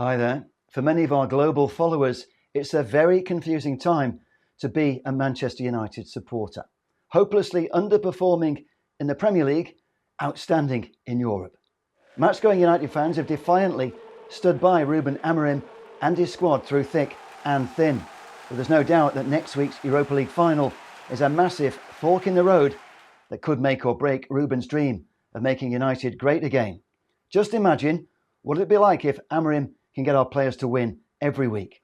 Hi there. For many of our global followers, it's a very confusing time to be a Manchester United supporter. Hopelessly underperforming in the Premier League, outstanding in Europe. Match-going United fans have defiantly stood by Ruben Amorim and his squad through thick and thin. But there's no doubt that next week's Europa League Final is a massive fork in the road that could make or break Ruben's dream of making United great again. Just imagine what it'd be like if Amorim can get our players to win every week.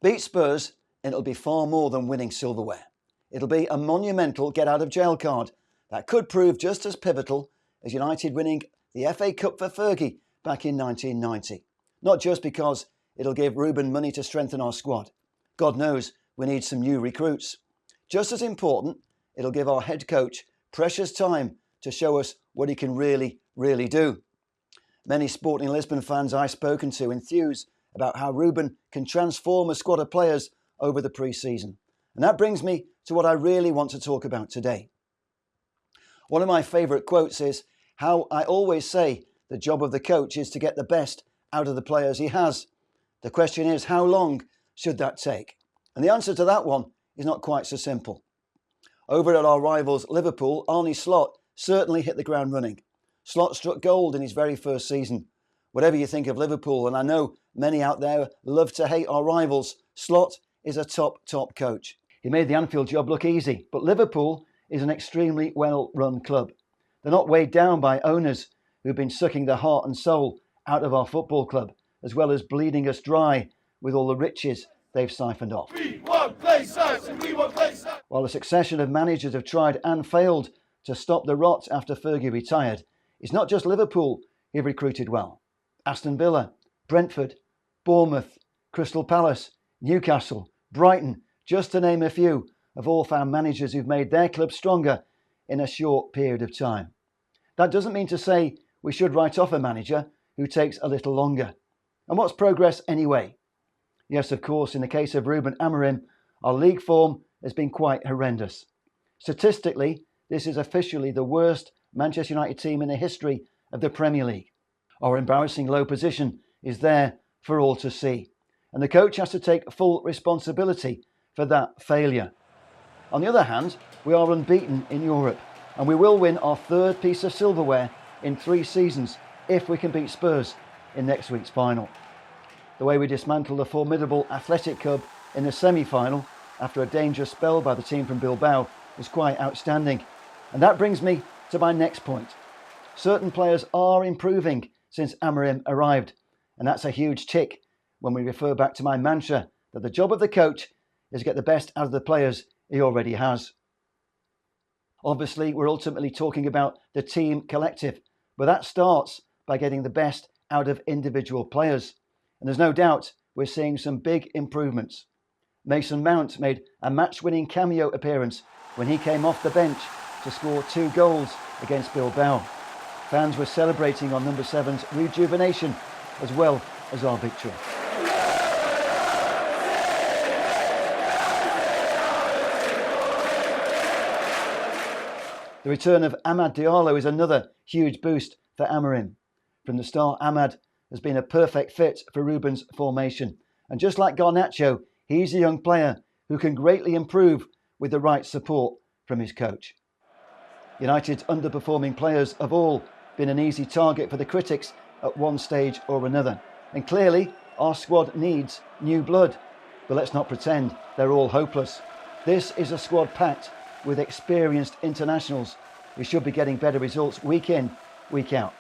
Beat Spurs and it'll be far more than winning silverware. It'll be a monumental get-out-of-jail card that could prove just as pivotal as United winning the FA Cup for Fergie back in 1990. Not just because it'll give Ruben money to strengthen our squad. God knows we need some new recruits. Just as important, it'll give our head coach precious time to show us what he can really do. Many Sporting Lisbon fans I've spoken to enthuse about how Ruben can transform a squad of players over the pre-season. And that brings me to what I really want to talk about today. One of my favourite quotes is how I always say the job of the coach is to get the best out of the players he has. The question is, how long should that take? And the answer to that one is not quite so simple. Over at our rivals Liverpool, Arne Slot certainly hit the ground running. Slot struck gold in his very first season. Whatever you think of Liverpool, and I know many out there love to hate our rivals, Slot is a top coach. He made the Anfield job look easy, but Liverpool is an extremely well-run club. They're not weighed down by owners who've been sucking the heart and soul out of our football club, as well as bleeding us dry with all the riches they've siphoned off. We won't play sides and we won't play sides. While a succession of managers have tried and failed to stop the rot after Fergie retired, it's not just Liverpool who've recruited well. Aston Villa, Brentford, Bournemouth, Crystal Palace, Newcastle, Brighton, just to name a few, have all found managers who've made their club stronger in a short period of time. That doesn't mean to say we should write off a manager who takes a little longer. And what's progress anyway? Yes, of course, in the case of Ruben Amorim, our league form has been quite horrendous. Statistically, this is officially the worst Manchester United team in the history of the Premier League. Our embarrassing low position is there for all to see, and the coach has to take full responsibility for that failure. On the other hand, we are unbeaten in Europe, and we will win our third piece of silverware in 3 seasons if we can beat Spurs in next week's final. The way we dismantled the formidable Athletic Club in the semi-final after a dangerous spell by the team from Bilbao was quite outstanding. And that brings me to my next point. Certain players are improving since Amorim arrived, and that's a huge tick when we refer back to my mantra that the job of the coach is to get the best out of the players he already has. Obviously, we're ultimately talking about the team collective, but that starts by getting the best out of individual players. And there's no doubt we're seeing some big improvements. Mason Mount made a match-winning cameo appearance when he came off the bench to score 2 goals against Bilbao. Fans were celebrating on number 7's rejuvenation as well as our victory. The return of Amad Diallo is another huge boost for Amorim. From the start, Amad has been a perfect fit for Ruben's formation. And just like Garnacho, he's a young player who can greatly improve with the right support from his coach. United's underperforming players have all been an easy target for the critics at one stage or another. And clearly, our squad needs new blood. But let's not pretend they're all hopeless. This is a squad packed with experienced internationals who should be getting better results week in, week out.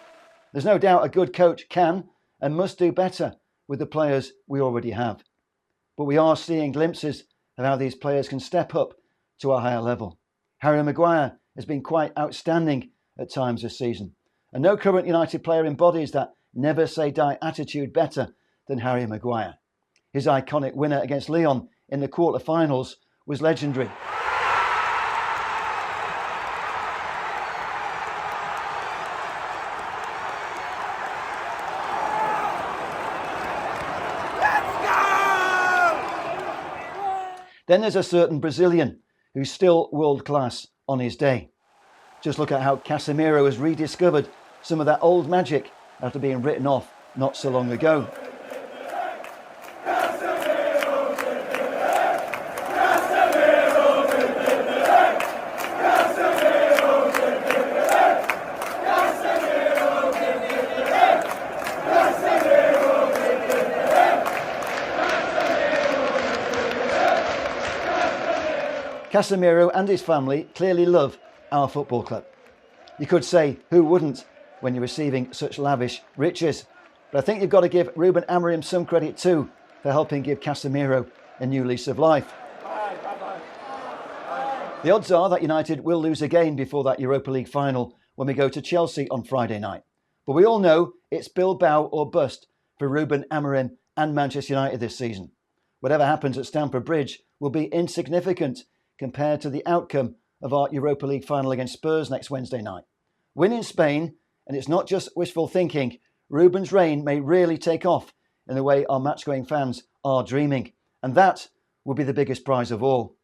There's no doubt a good coach can and must do better with the players we already have. But we are seeing glimpses of how these players can step up to a higher level. Harry Maguire has been quite outstanding at times this season, and no current United player embodies that never say die attitude better than Harry Maguire. His iconic winner against Lyon in the quarter-finals was legendary. Then there's a certain Brazilian who's still world class on his day. Just look at how Casemiro has rediscovered some of that old magic after being written off not so long ago. Casemiro and his family clearly love our football club. You could say, who wouldn't when you're receiving such lavish riches? But I think you've got to give Ruben Amorim some credit too for helping give Casemiro a new lease of life. The odds are that United will lose again before that Europa League final when we go to Chelsea on Friday night. But we all know it's Bilbao or bust for Ruben Amorim and Manchester United this season. Whatever happens at Stamford Bridge will be insignificant compared to the outcome of our Europa League final against Spurs next Wednesday night. Win in Spain, and it's not just wishful thinking, Ruben's reign may really take off in the way our match-going fans are dreaming. And that will be the biggest prize of all.